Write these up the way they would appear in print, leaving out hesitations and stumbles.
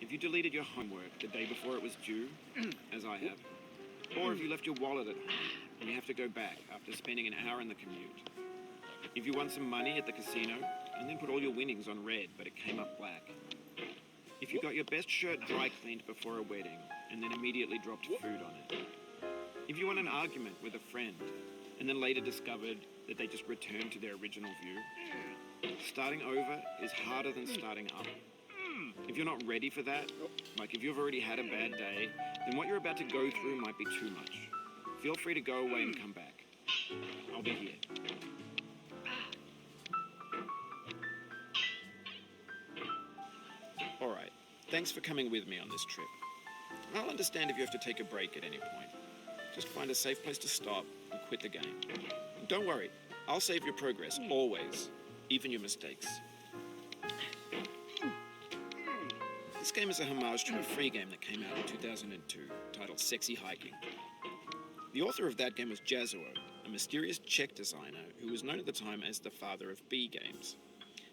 If you deleted your homework the day before it was due, as I have, or if you left your wallet at home and you have to go back after spending an hour in the commute. If you won some money at the casino and then put all your winnings on red but it came up black. If you got your best shirt dry cleaned before a wedding and then immediately dropped food on it. If you won an argument with a friend and then later discovered that they just returned to their original view. Starting over is harder than starting up. If you're not ready for that, like if you've already had a bad day, then what you're about to go through might be too much. Feel free to go away and come back. I'll be here. Alright, thanks for coming with me on this trip. I'll understand if you have to take a break at any point. Just find a safe place to stop and quit the game. And don't worry, I'll save your progress, always, even your mistakes. This game is a homage to a free game that came out in 2002, titled Sexy Hiking. The author of that game was Jazuo, a mysterious Czech designer who was known at the time as the father of B games.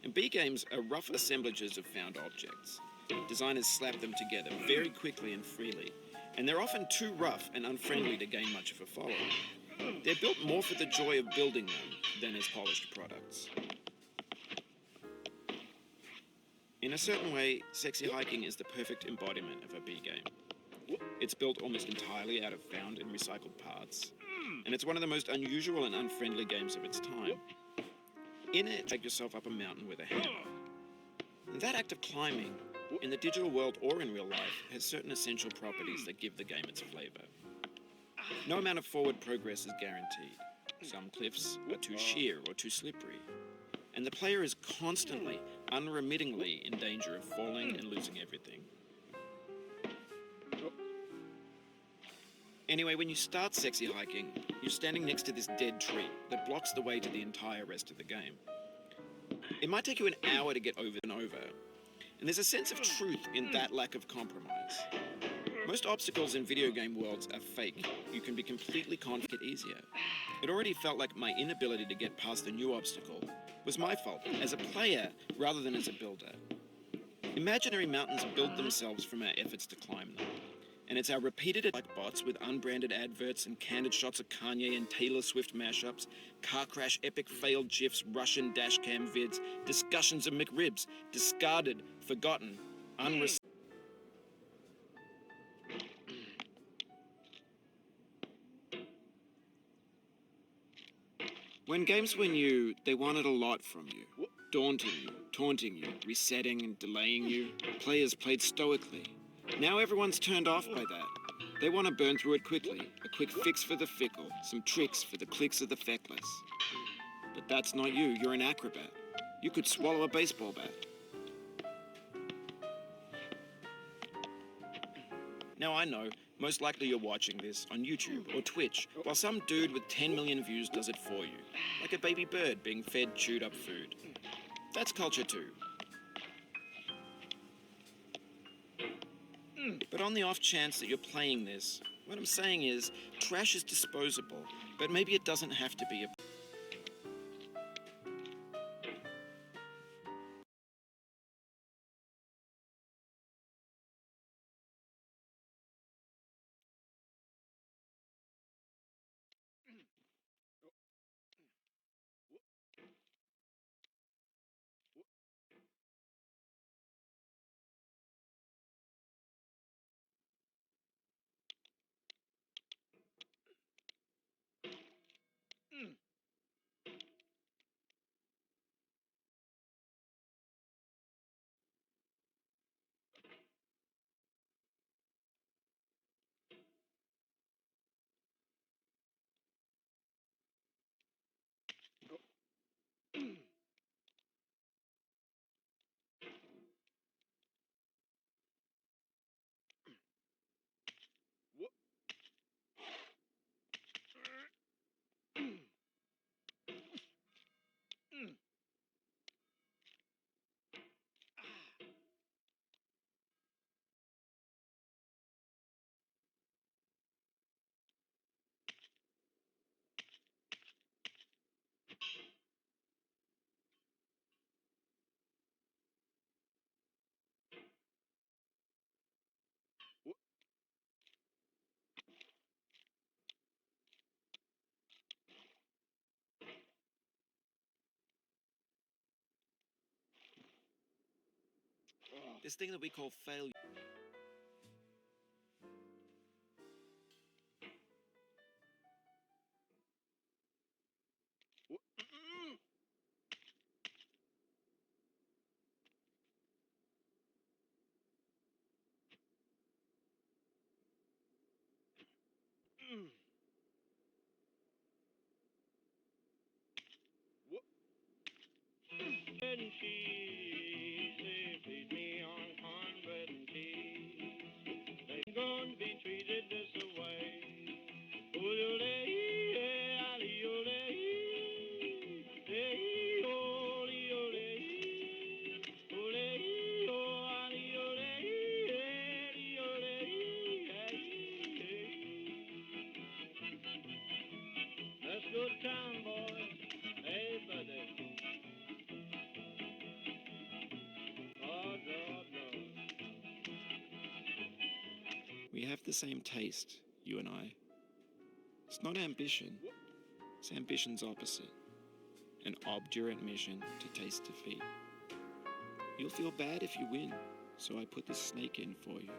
And B games are rough assemblages of found objects. Designers slap them together very quickly and freely, and they're often too rough and unfriendly to gain much of a following. They're built more for the joy of building them than as polished products. In a certain way, Sexy Hiking is the perfect embodiment of a B game. It's built almost entirely out of found and recycled parts, and it's one of the most unusual and unfriendly games of its time. In it, drag yourself up a mountain with a hammer. And that act of climbing, in the digital world or in real life, has certain essential properties that give the game its flavor. No amount of forward progress is guaranteed. Some cliffs are too sheer or too slippery, and the player is constantly, unremittingly in danger of falling and losing everything. Anyway, when you start Sexy Hiking, you're standing next to this dead tree that blocks the way to the entire rest of the game. It might take you an hour to get over and over, and there's a sense of truth in that lack of compromise. Most obstacles in video game worlds are fake. You can be completely confident easier. It already felt like my inability to get past a new obstacle was my fault as a player rather than as a builder. Imaginary mountains build themselves from our efforts to climb them. And it's our repeated like bots with unbranded adverts and candid shots of Kanye and Taylor Swift mashups, car crash epic failed gifs, Russian dashcam vids, discussions of McRibs, discarded, forgotten, unreceived. When games were new, they wanted a lot from you. Daunting you, taunting you, resetting and delaying you. Players played stoically. Now everyone's turned off by that. They want to burn through it quickly. A quick fix for the fickle. Some tricks for the clicks of the feckless. But that's not you. You're an acrobat. You could swallow a baseball bat. Now I know, most likely you're watching this on YouTube or Twitch, while some dude with 10 million views does it for you. Like a baby bird being fed chewed up food. That's culture too. But on the off chance that you're playing this, what I'm saying is, trash is disposable, but maybe it doesn't have to be a... this thing that we call failure. Bread and cheese, they feed me on cornbread and cheese. They're going to be treated this way. Ole-ole-ee, ali-ole-ee, ole-ole-ee, ole-ee, ali-ole-ee, ali-ole-ee. Let's go to town, boys. Hey, buddy. We have the same taste, you and I. It's not ambition, it's ambition's opposite. An obdurate mission to taste defeat. You'll feel bad if you win, so I put this snake in for you.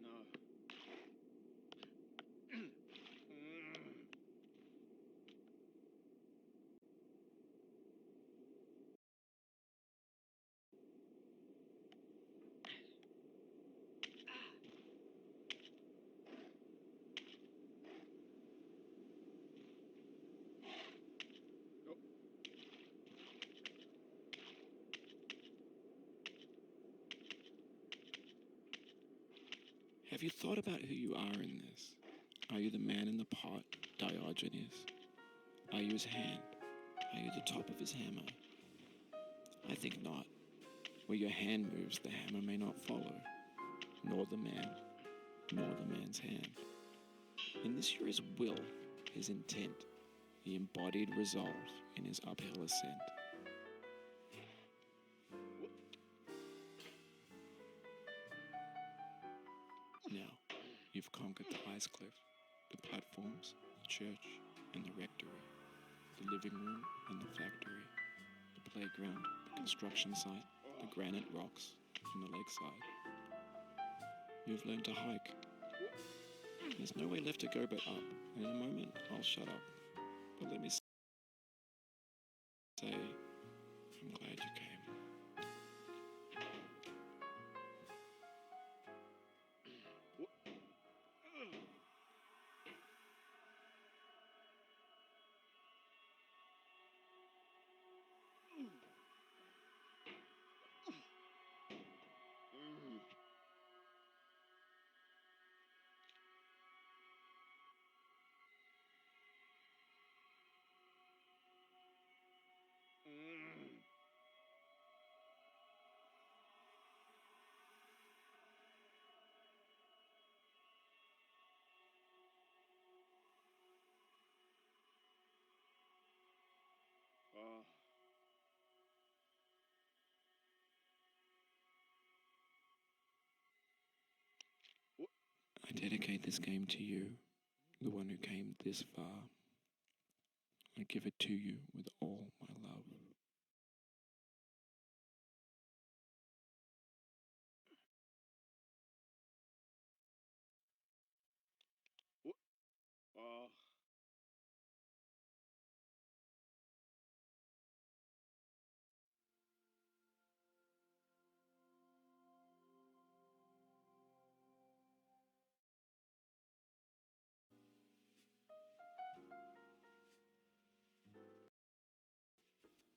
No. Have you thought about who you are in this? Are you the man in the pot, Diogenes? Are you his hand? Are you the top of his hammer? I think not. Where your hand moves, the hammer may not follow, nor the man, nor the man's hand. In this you're his will, his intent, the embodied resolve in his uphill ascent. Now, you've conquered the ice cliff, the platforms, the church, and the rectory, the living room and the factory, the playground, the construction site, the granite rocks, and the lakeside. You've learned to hike. There's no way left to go but up, and in a moment I'll shut up. But let me say, I'm glad you came. I dedicate this game to you, the one who came this far. I give it to you with all my love.